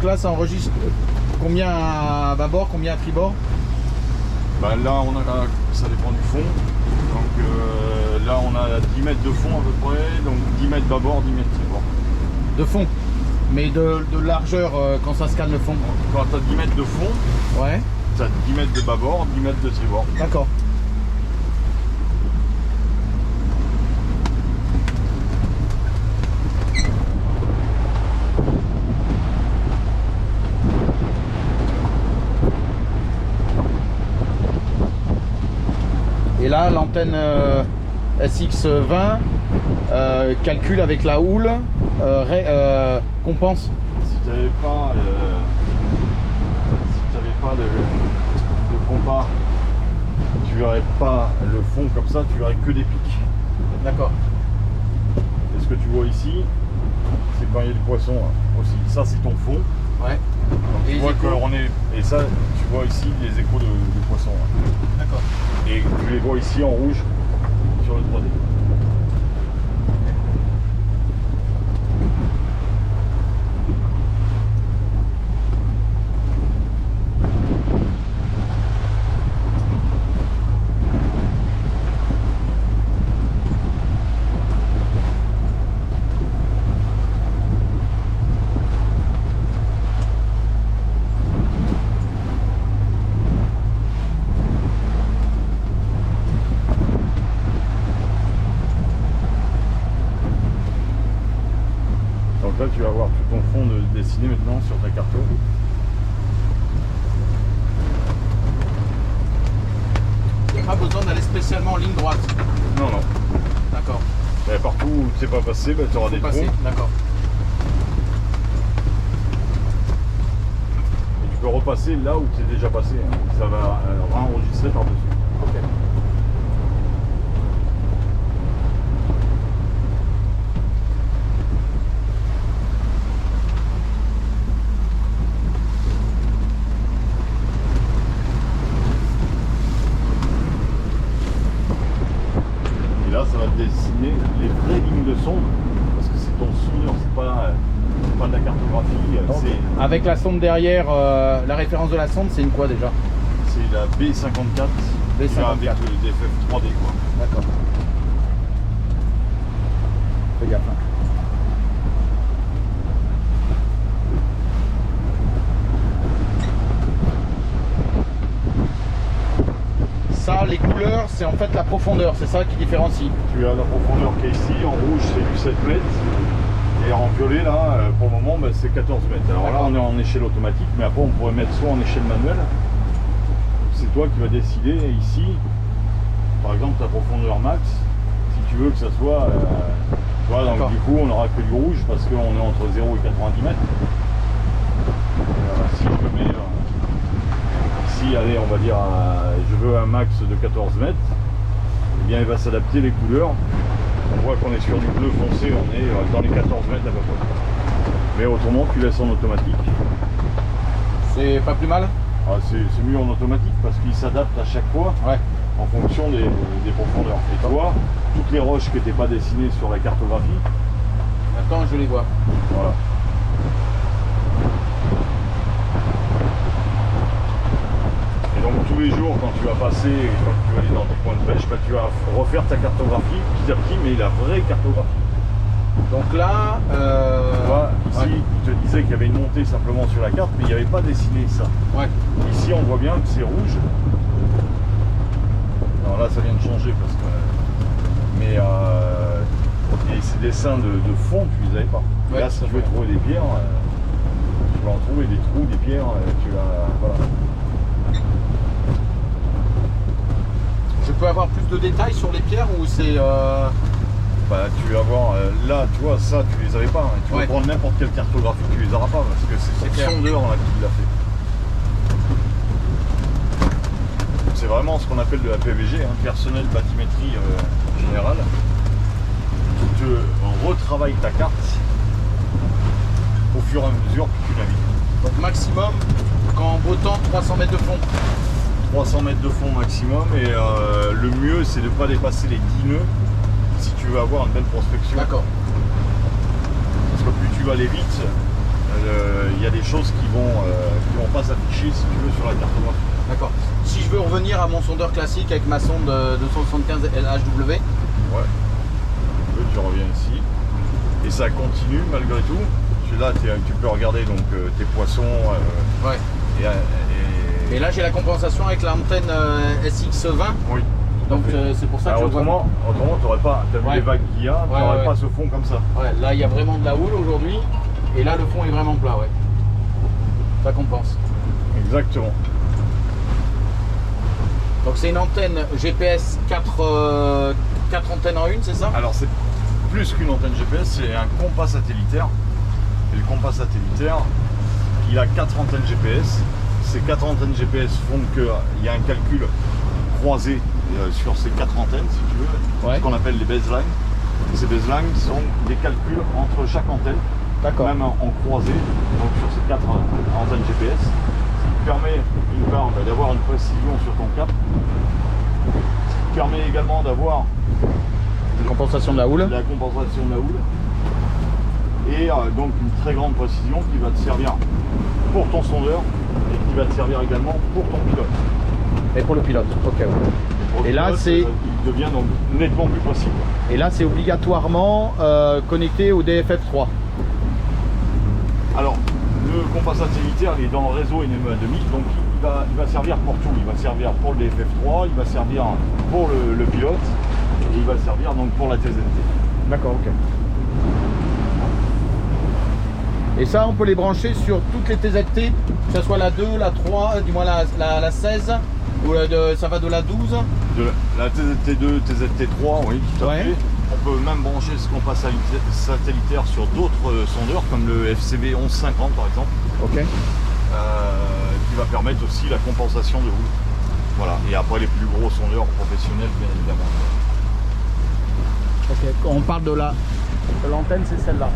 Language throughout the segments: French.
Donc là, ça enregistre combien à bâbord, combien à tribord? Bah là, ça dépend du fond. Donc là, on a 10 mètres de fond à peu près, donc 10 mètres bâbord, 10 mètres tribord. De fond? Mais de largeur quand ça scanne le fond? Quand tu as 10 mètres de fond, ouais, tu as 10 mètres de bâbord, 10 mètres de tribord. D'accord. Et là, l'antenne SX20 calcule avec la houle, compense. Si tu n'avais pas de compas, tu n'aurais pas le fond comme ça, tu n'aurais que des pics. D'accord. Et ce que tu vois ici, c'est quand il y a du poisson aussi. Ça, c'est ton fond. Ouais. Donc, Et vois échos. qu'on est. Et ça, tu vois ici les échos de poissons. Hein. D'accord. Et tu les vois ici en rouge sur le 3D. Donc là, tu vas avoir tout ton fond de dessiné maintenant sur ta carte. Il n'y a pas besoin d'aller spécialement en ligne droite. Non, non. D'accord. Et partout où tu sais pas passer, bah, tu auras des Passer. trous. D'accord. Et tu peux repasser là où tu es déjà passé. Hein. Ça va enregistrer par-dessus. Ok. Et là, ça va te dessiner les vraies lignes de sonde. Parce que c'est ton souvenir, c'est pas de la cartographie. Donc, avec la sonde derrière, la référence de la sonde, c'est une quoi déjà? C'est la B54. B54. Avec le DFF 3D. Quoi. D'accord. Fais gaffe. Hein. Ça, les couleurs, c'est en fait la profondeur, c'est ça qui différencie. Tu as la profondeur qui est ici. En rouge, c'est du 7 mètres. Et en violet, là, pour le moment, bah, c'est 14 mètres. Alors là, on est en échelle automatique, mais après, on pourrait mettre soit en échelle manuelle. C'est toi qui vas décider ici, par exemple, ta profondeur max, si tu veux que ça soit. Voilà, donc du coup, on n'aura que du rouge parce qu'on est entre 0 et 90 mètres. Si je me mets ici, allez, on va dire, je veux un max de 14 mètres, eh bien, il va s'adapter les couleurs. On voit qu'on est sur du bleu foncé, on est dans les 14 mètres à peu près. Mais autrement, tu laisses en automatique. C'est pas plus mal? Ah, c'est mieux en automatique parce qu'il s'adapte à chaque fois en fonction des profondeurs. Et toi, toutes les roches qui n'étaient pas dessinées sur la cartographie, Maintenant, je les vois. voilà. Et donc tous les jours, quand tu vas passer, quand tu vas aller dans tes points de pêche, bah, tu vas refaire ta cartographie petit à petit, mais la vraie cartographie. Donc là, Tu vois, ici, je te disais qu'il y avait une montée simplement sur la carte, mais il n'y avait pas dessiné ça. ouais. Ici, on voit bien que c'est rouge. Alors là, ça vient de changer parce que. Mais et ces dessins de fond, tu les avais pas. Et Ouais, là, si tout à tu veux fait. trouver des pierres, tu vas en trouver des trous, des pierres. Tu vas, voilà. Je peux avoir plus de détails sur les pierres ou c'est... Bah, tu vas voir, là, tu vois, ça, tu les avais pas. Hein. Tu vas prendre n'importe quelle cartographie, tu les auras pas parce que c'est clair. son sondeur là qui l'a fait. C'est vraiment ce qu'on appelle de la PVG, hein, personnel bathymétrie générale. Tu te retravailles ta carte au fur et à mesure que tu navigues. Donc maximum, quand en beau temps, 300 mètres de fond. 300 mètres de fond maximum et le mieux c'est de ne pas dépasser les 10 nœuds si tu veux avoir une belle prospection. D'accord. Parce que plus tu vas aller vite, il y a des choses qui vont pas s'afficher si tu veux sur la cartographie. D'accord. Si je veux revenir à mon sondeur classique avec ma sonde 275 LHW, Ouais. Tu reviens ici et ça continue malgré tout. Là tu peux regarder donc tes poissons ouais. Et là j'ai la compensation avec l'antenne SX20. Oui. Donc c'est pour ça que autrement, tu n'aurais pas, tu as vu les vagues qu'il y a, tu n'aurais pas ce fond comme ça. Ouais, là il y a vraiment de la houle aujourd'hui et là le fond est vraiment plat, ouais. Ça compense. Exactement. Donc c'est une antenne GPS 4 antennes en une, c'est ça? Alors c'est plus qu'une antenne GPS, c'est un compas satellitaire. Et le compas satellitaire, il a 4 antennes GPS. Ces 4 antennes GPS font qu'il y a un calcul croisé sur ces 4 antennes, si tu veux, ce qu'on appelle les baselines. Et ces baselines sont des calculs entre chaque antenne, même en croisé, donc sur ces 4 antennes GPS. permet d'une part d'avoir une précision sur ton cap, ce qui te permet également d'avoir Une compensation de la houle. la compensation de la houle et donc une très grande précision qui va te servir pour ton sondeur et qui va te servir également pour ton pilote. Et pour le pilote, ok. Ouais. Pour le Et là, pilote, c'est- il devient donc nettement plus précis. Et là, c'est obligatoirement connecté au DFF3. Alors, le compas satellitaire, il est dans le réseau NME 2000, donc il va servir pour tout. Il va servir pour le DFF3, il va servir pour le pilote, et il va servir donc pour la TZT. D'accord, ok. Et ça, on peut les brancher sur toutes les TZT, que ce soit la 2, la 3, du moins la 16, ou ça va de la 12. De la TZT2, TZT3, oui, tout à Ouais. fait. On peut même brancher ce compas satellitaire sur d'autres sondeurs, comme le FCB 1150 par exemple, Ok. qui va permettre aussi la compensation de houle. Voilà, et après les plus gros sondeurs professionnels, bien évidemment. Ok. Quand on parle de l'antenne, c'est celle-là.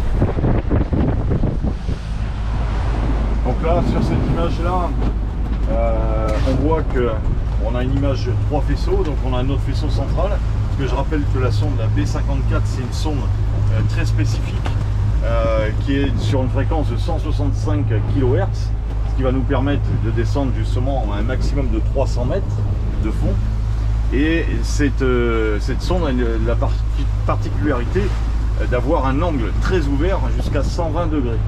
Donc là, sur cette image-là, on voit qu'on a une image de 3 faisceaux, donc on a un autre faisceau central. Parce que je rappelle que la sonde, la B54, c'est une sonde très spécifique qui est sur une fréquence de 165 kHz, ce qui va nous permettre de descendre justement à un maximum de 300 mètres de fond. Et cette sonde a la particularité d'avoir un angle très ouvert jusqu'à 120 degrés.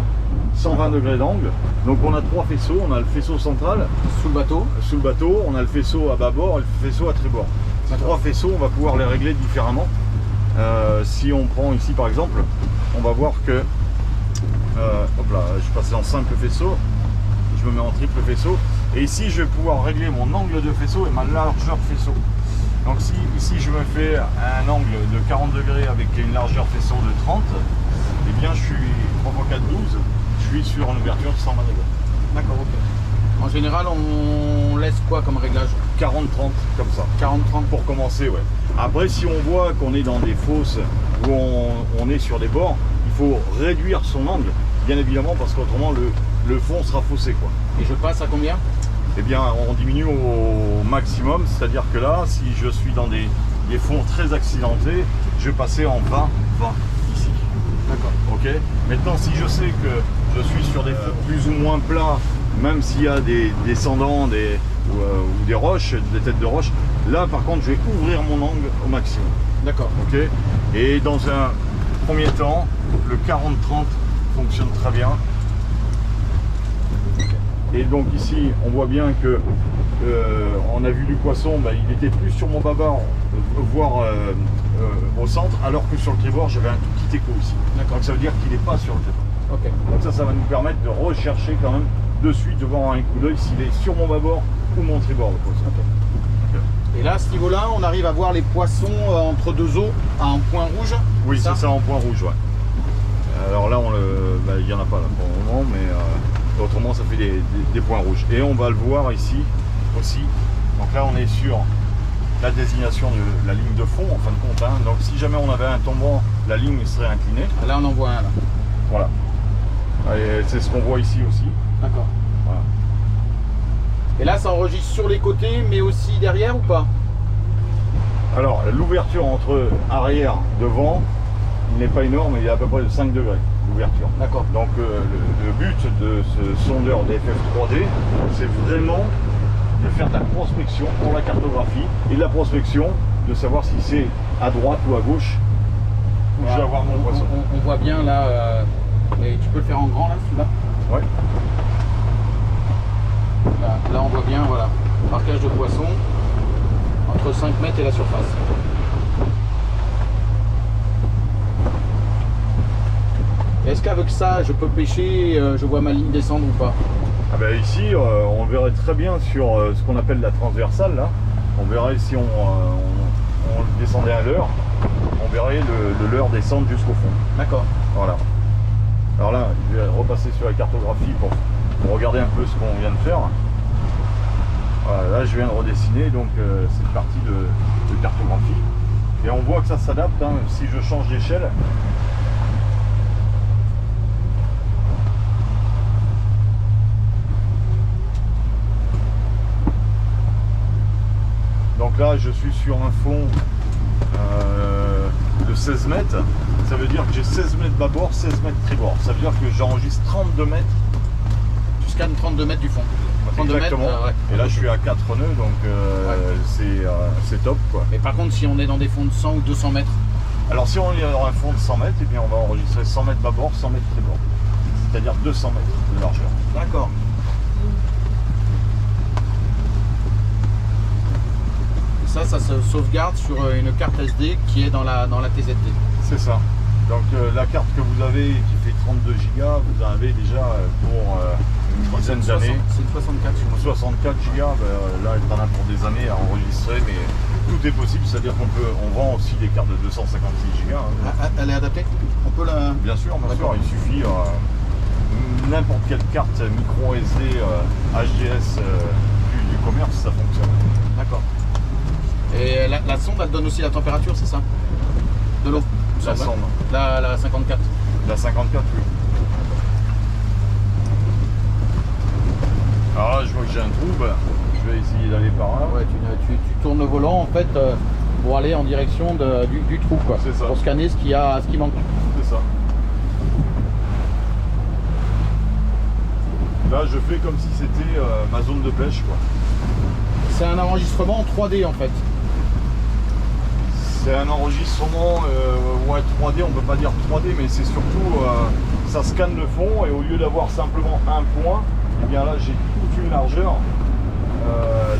120 degrés d'angle. Donc on a 3 faisceaux, on a le faisceau central Sous le bateau. on a le faisceau à bâbord et le faisceau à tribord. Ces 3 faisceaux, on va pouvoir les régler différemment. Si on prend ici par exemple, on va voir que hop là, je passe en simple faisceau, je me mets en triple faisceau, et ici je vais pouvoir régler mon angle de faisceau et ma largeur faisceau. Donc si ici je me fais un angle de 40 degrés avec une largeur faisceau de 30, eh bien je suis 3 x 4, 12, je suis sur une ouverture de 120 degrés. D'accord, ok. En général, on laisse quoi comme réglage? 40-30 comme ça. 40-30 Pour commencer, ouais. Après, si on voit qu'on est dans des fosses où on est sur des bords, il faut réduire son angle, bien évidemment, parce qu'autrement le fond sera faussé, quoi. Et je passe à combien? Eh bien, on diminue au maximum, c'est-à-dire que là, si je suis dans des fonds très accidentés, je vais passer en 20 ici. D'accord. Ok. Maintenant, si je sais que je suis sur des fonds plus ou moins plats, même s'il y a des descendants ou des roches, des têtes de roches, là par contre je vais ouvrir mon angle au maximum. D'accord. Ok. Et dans un premier temps, le 40-30 fonctionne très bien. Et donc ici, on voit bien que on a vu du poisson, bah, il était plus sur mon bâbord, voire au centre, alors que sur le tribord, j'avais un tout petit écho ici. D'accord. Donc ça veut dire qu'il n'est pas sur le tribord. Ok. Donc ça va nous permettre de rechercher quand même de suite, de voir un coup d'œil s'il est sur mon bâbord ou mon tribord le poisson. Ok. Et là, à ce niveau-là, on arrive à voir les poissons entre deux eaux à un point rouge. Oui, c'est ça en point rouge, ouais. Alors là, il n'y en a pas là pour le moment, mais autrement ça fait des points rouges. Et on va le voir ici aussi. Donc là, on est sur la désignation de la ligne de fond en fin de compte. Hein. Donc si jamais on avait un tombant, la ligne serait inclinée. Là, on en voit un là. Voilà. Et c'est ce qu'on voit ici aussi. D'accord. Voilà. Et là, ça enregistre sur les côtés, mais aussi derrière ou pas? Alors, l'ouverture entre arrière, devant, il n'est pas énorme, il est à peu près de 5 degrés d'ouverture. D'accord. Donc, le but de ce sondeur DFF3D, c'est vraiment de faire de la prospection pour la cartographie et de la prospection de savoir si c'est à droite ou à gauche où je vais avoir mon poisson. On voit bien là, mais tu peux le faire en grand là, celui-là? Ouais. Là, on voit bien, voilà, marquage de poisson entre 5 mètres et la surface. Est-ce qu'avec ça, je peux pêcher, je vois ma ligne descendre ou pas? Ah ben ici, on verrait très bien sur ce qu'on appelle la transversale, là. On verrait si on descendait à l'heure, on verrait le leurre descendre jusqu'au fond. D'accord. Voilà. Alors là, je vais repasser sur la cartographie pour regarder un peu ce qu'on vient de faire. Voilà, là, je viens de redessiner donc cette partie de cartographie. Et on voit que ça s'adapte, hein, si je change d'échelle. Donc là, je suis sur un fond de 16 mètres. Ça veut dire que j'ai 16 mètres bâbord, 16 mètres tribord. Ça veut dire que j'enregistre 32 mètres. Tu scannes 32 mètres du fond. 32 Exactement. mètres, ouais. Et là, je suis à 4 nœuds, donc c'est top, quoi. Mais par contre, si on est dans des fonds de 100 ou 200 mètres, Alors si on est dans un fond de 100 mètres, eh bien, on va enregistrer 100 mètres bâbord, 100 mètres tribord. C'est-à-dire 200 mètres de largeur. d'accord. Et ça se sauvegarde sur une carte SD qui est dans la TZD. C'est ça. Donc la carte que vous avez qui fait 32 Go, vous en avez déjà pour une dizaine d'années. C'est une 64 sur moi. 64 Go, là elle en a pour des années à enregistrer, mais tout est possible, c'est-à-dire on vend aussi des cartes de 256 Go. Ah, elle est adaptée? On peut la... Bien sûr, il suffit n'importe quelle carte micro SD HDS du commerce, ça fonctionne. D'accord. Et la sonde, elle donne aussi la température, c'est ça? De l'eau? La sonde. La 54. La 54, oui. Alors là, je vois que j'ai un trou, je vais essayer d'aller par là. Ouais, tu tournes le volant en fait pour aller en direction du trou, quoi. C'est ça. Pour scanner ce qui manque. C'est ça. Là, je fais comme si c'était ma zone de pêche, quoi. C'est un enregistrement en 3D en fait. C'est un enregistrement 3D, on peut pas dire 3D, mais c'est surtout ça scanne le fond et au lieu d'avoir simplement un point, eh bien là j'ai toute une largeur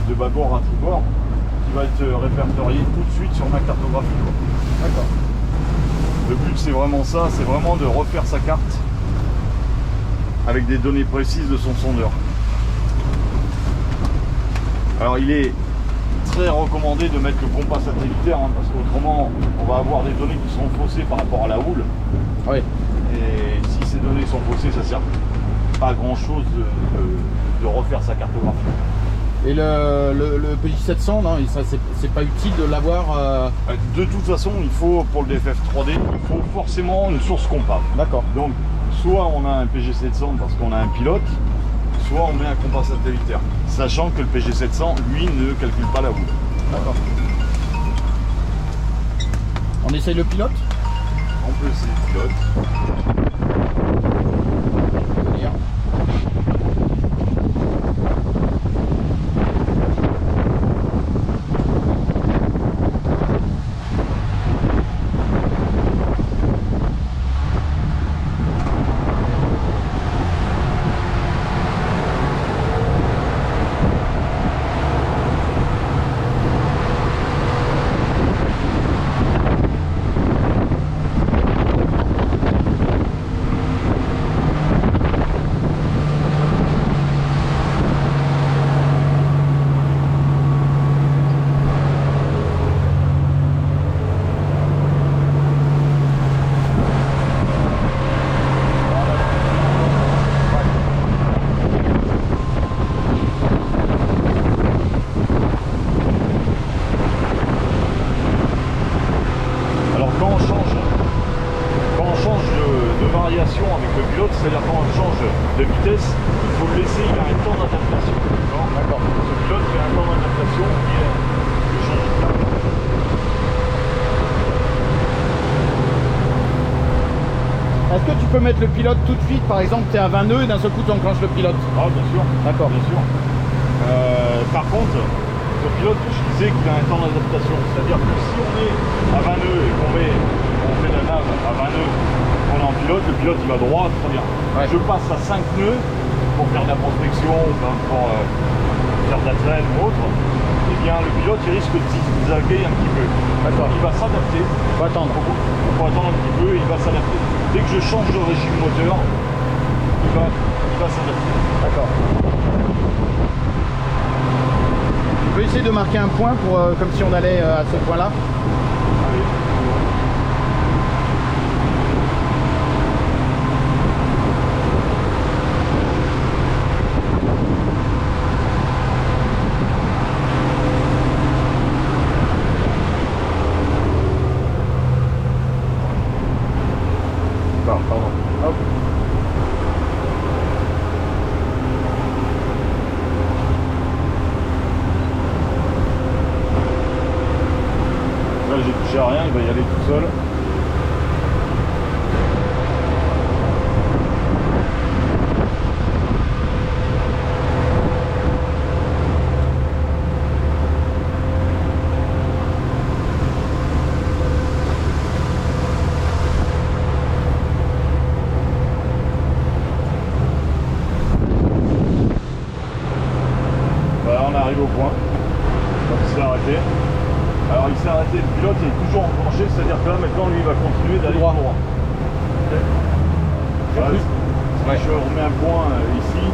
de bâbord à tribord qui va être répertoriée tout de suite sur ma cartographie. D'accord. Le but c'est vraiment ça, c'est vraiment de refaire sa carte avec des données précises de son sondeur. Alors il est très recommandé de mettre le compas satellitaire parce qu'autrement on va avoir des données qui seront faussées par rapport à la houle. Oui. Et si ces données sont faussées, ça sert pas à grand chose de refaire sa cartographie. Et le PJ700, non, ça c'est pas utile de l'avoir. De toute façon, il faut pour le DFF 3D, il faut forcément une source compas. D'accord. Donc soit on a un PG700 parce qu'on a un pilote, soit on met un compas satellitaire, sachant que le PG700, lui, ne calcule pas la houle. D'accord. On essaye le pilote? On peut essayer le pilote. Je veux dire. Avec le pilote, c'est-à-dire quand on change de vitesse, il faut le laisser, il a un temps d'adaptation. D'accord. Ce pilote fait un temps d'adaptation qui est de changer de cap. Est-ce que tu peux mettre le pilote tout de suite? Par exemple, tu es à 20 nœuds et d'un seul coup tu enclenches le pilote. Ah, bien sûr. D'accord. Bien sûr. Par contre, le pilote, je disais qu'il a un temps d'adaptation. C'est-à-dire que si on est à 20 nœuds et qu'on fait la nave à 20 nœuds, on est en pilote, le pilote il va droit, très bien. Ouais. Je passe à 5 nœuds pour faire de la prospection, pour faire de la traîne ou autre, eh bien le pilote il risque de zigzaguer un petit peu. D'accord. Il va s'adapter. Il faut attendre. Il faut attendre un petit peu et il va s'adapter. Dès que je change de régime moteur, il va s'adapter. D'accord. Tu peux essayer de marquer un point pour, comme si on allait à ce point-là. Allez. Pardon. Hop. toucher à rien, il va y aller tout seul. Voilà, on arrive au point. Donc il s'est arrêté. Alors il s'est arrêté, le pilote il est toujours enclenché, c'est-à-dire que là maintenant lui il va continuer d'aller droit. droit. Okay. Voilà, Ouais. je remets un point ici.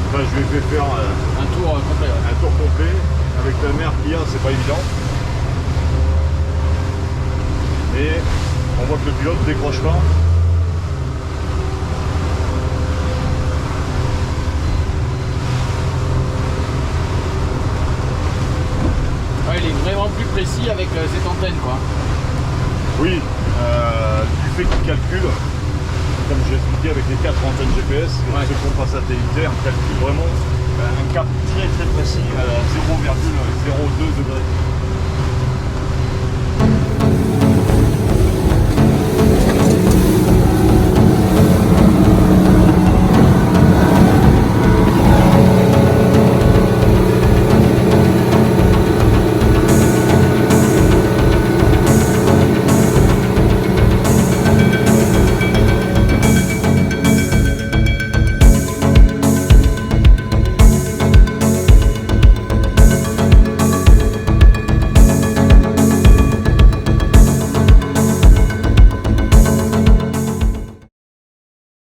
Enfin, je lui ai fait faire Un tour complet. Ouais. un tour complet. Avec la mer qu'il y a, c'est pas évident. Et on voit que le pilote ne décroche pas. Ouais, il est vraiment plus précis avec cette antenne, quoi. Oui, du fait qu'il calcule, comme j'ai expliqué avec les 4 antennes GPS, Ouais. ce compas satellitaire calcule vraiment un cap très très précis à 0,02 degrés.